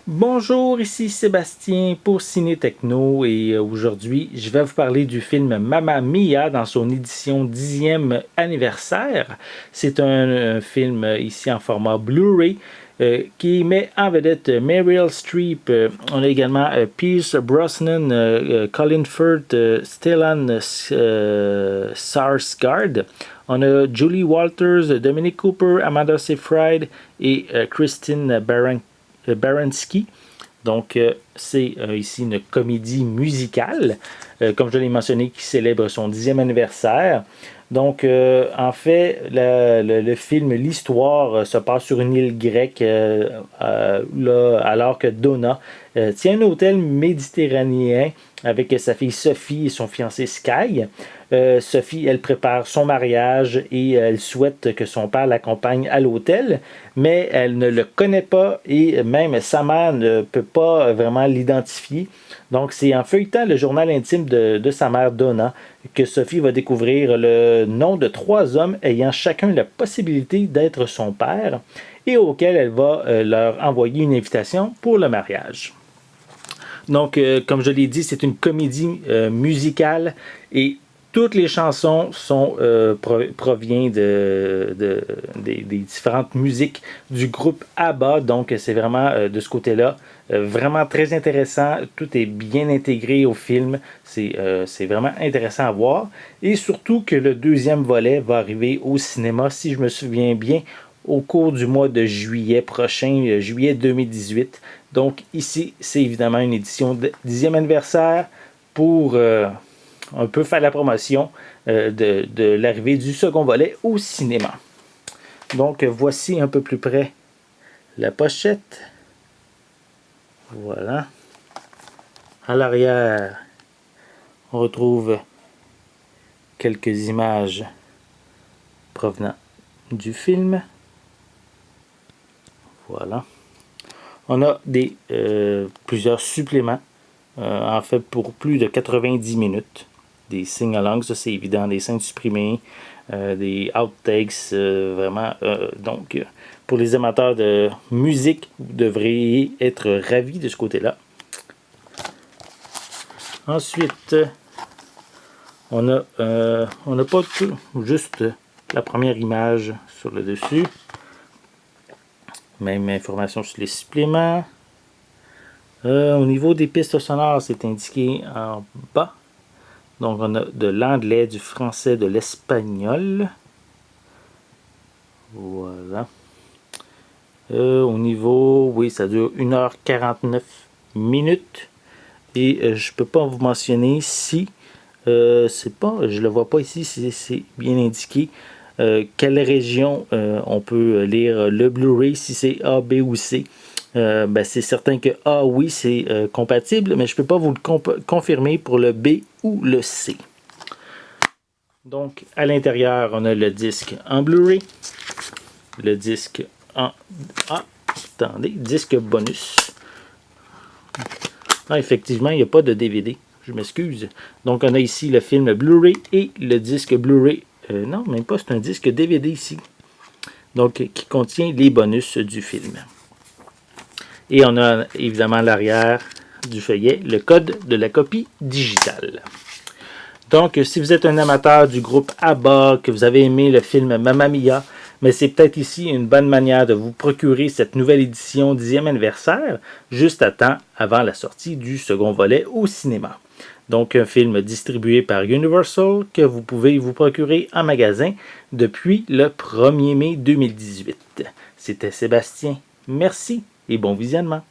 Bonjour, ici Sébastien pour Ciné Techno et aujourd'hui je vais vous parler du film Mamma Mia dans son édition 10e anniversaire. C'est un film ici en format Blu-ray qui met en vedette Meryl Streep. On a également Pierce Brosnan, Colin Firth, Stellan Skarsgård. On a Julie Walters, Dominic Cooper, Amanda Seyfried et Christine Baranski. Donc, c'est ici une comédie musicale, comme je l'ai mentionné, qui célèbre son 10e anniversaire. Donc, en fait, le film, l'histoire se passe sur une île grecque, là, alors que Donna tient un hôtel méditerranéen avec sa fille Sophie et son fiancé Sky. Sophie, elle prépare son mariage et elle souhaite que son père l'accompagne à l'hôtel, mais elle ne le connaît pas et même sa mère ne peut pas vraiment l'identifier. Donc, c'est en feuilletant le journal intime de sa mère Donna que Sophie va découvrir le nom de 3 hommes ayant chacun la possibilité d'être son père et auquel elle va leur envoyer une invitation pour le mariage. Donc, comme je l'ai dit, c'est une comédie musicale et toutes les chansons proviennent des différentes musiques du groupe ABBA. Donc, c'est vraiment de ce côté-là vraiment très intéressant. Tout est bien intégré au film. C'est vraiment intéressant à voir. Et surtout que le deuxième volet va arriver au cinéma, si je me souviens bien, au cours du mois de juillet prochain, juillet 2018. Donc ici, c'est évidemment une édition de 10e anniversaire pour un peu faire la promotion de l'arrivée du second volet au cinéma. Donc voici un peu plus près la pochette. Voilà. À l'arrière, on retrouve quelques images provenant du film. Voilà. On a plusieurs suppléments, en fait pour plus de 90 minutes. Des sing-alongs, ça c'est évident, des scènes supprimées, des outtakes, vraiment. Donc, pour les amateurs de musique, vous devriez être ravis de ce côté-là. Ensuite, on n'a pas tout, juste la première image sur le dessus. Même information sur les suppléments. Au niveau des pistes sonores, c'est indiqué en bas. Donc, on a de l'anglais, du français, de l'espagnol. Voilà. Au niveau, oui, ça dure 1h49 minutes. Et je ne peux pas vous mentionner si, c'est pas, je ne le vois pas ici, si c'est bien indiqué. Quelle région on peut lire le Blu-ray, si c'est A, B ou C. C'est certain que A, oui, c'est compatible, mais je ne peux pas vous le confirmer pour le B ou le C. Donc, à l'intérieur, on a le disque en Blu-ray, le disque en... disque bonus. Effectivement, il n'y a pas de DVD, je m'excuse. Donc, on a ici le film Blu-ray et le disque Blu-ray. Non, même pas, c'est un disque DVD ici. Donc, qui contient les bonus du film. Et on a évidemment à l'arrière du feuillet le code de la copie digitale. Donc, si vous êtes un amateur du groupe ABBA, que vous avez aimé le film Mamma Mia, mais c'est peut-être ici une bonne manière de vous procurer cette nouvelle édition 10e anniversaire, juste à temps avant la sortie du second volet au cinéma. Donc, un film distribué par Universal que vous pouvez vous procurer en magasin depuis le 1er mai 2018. C'était Sébastien. Merci et bon visionnement.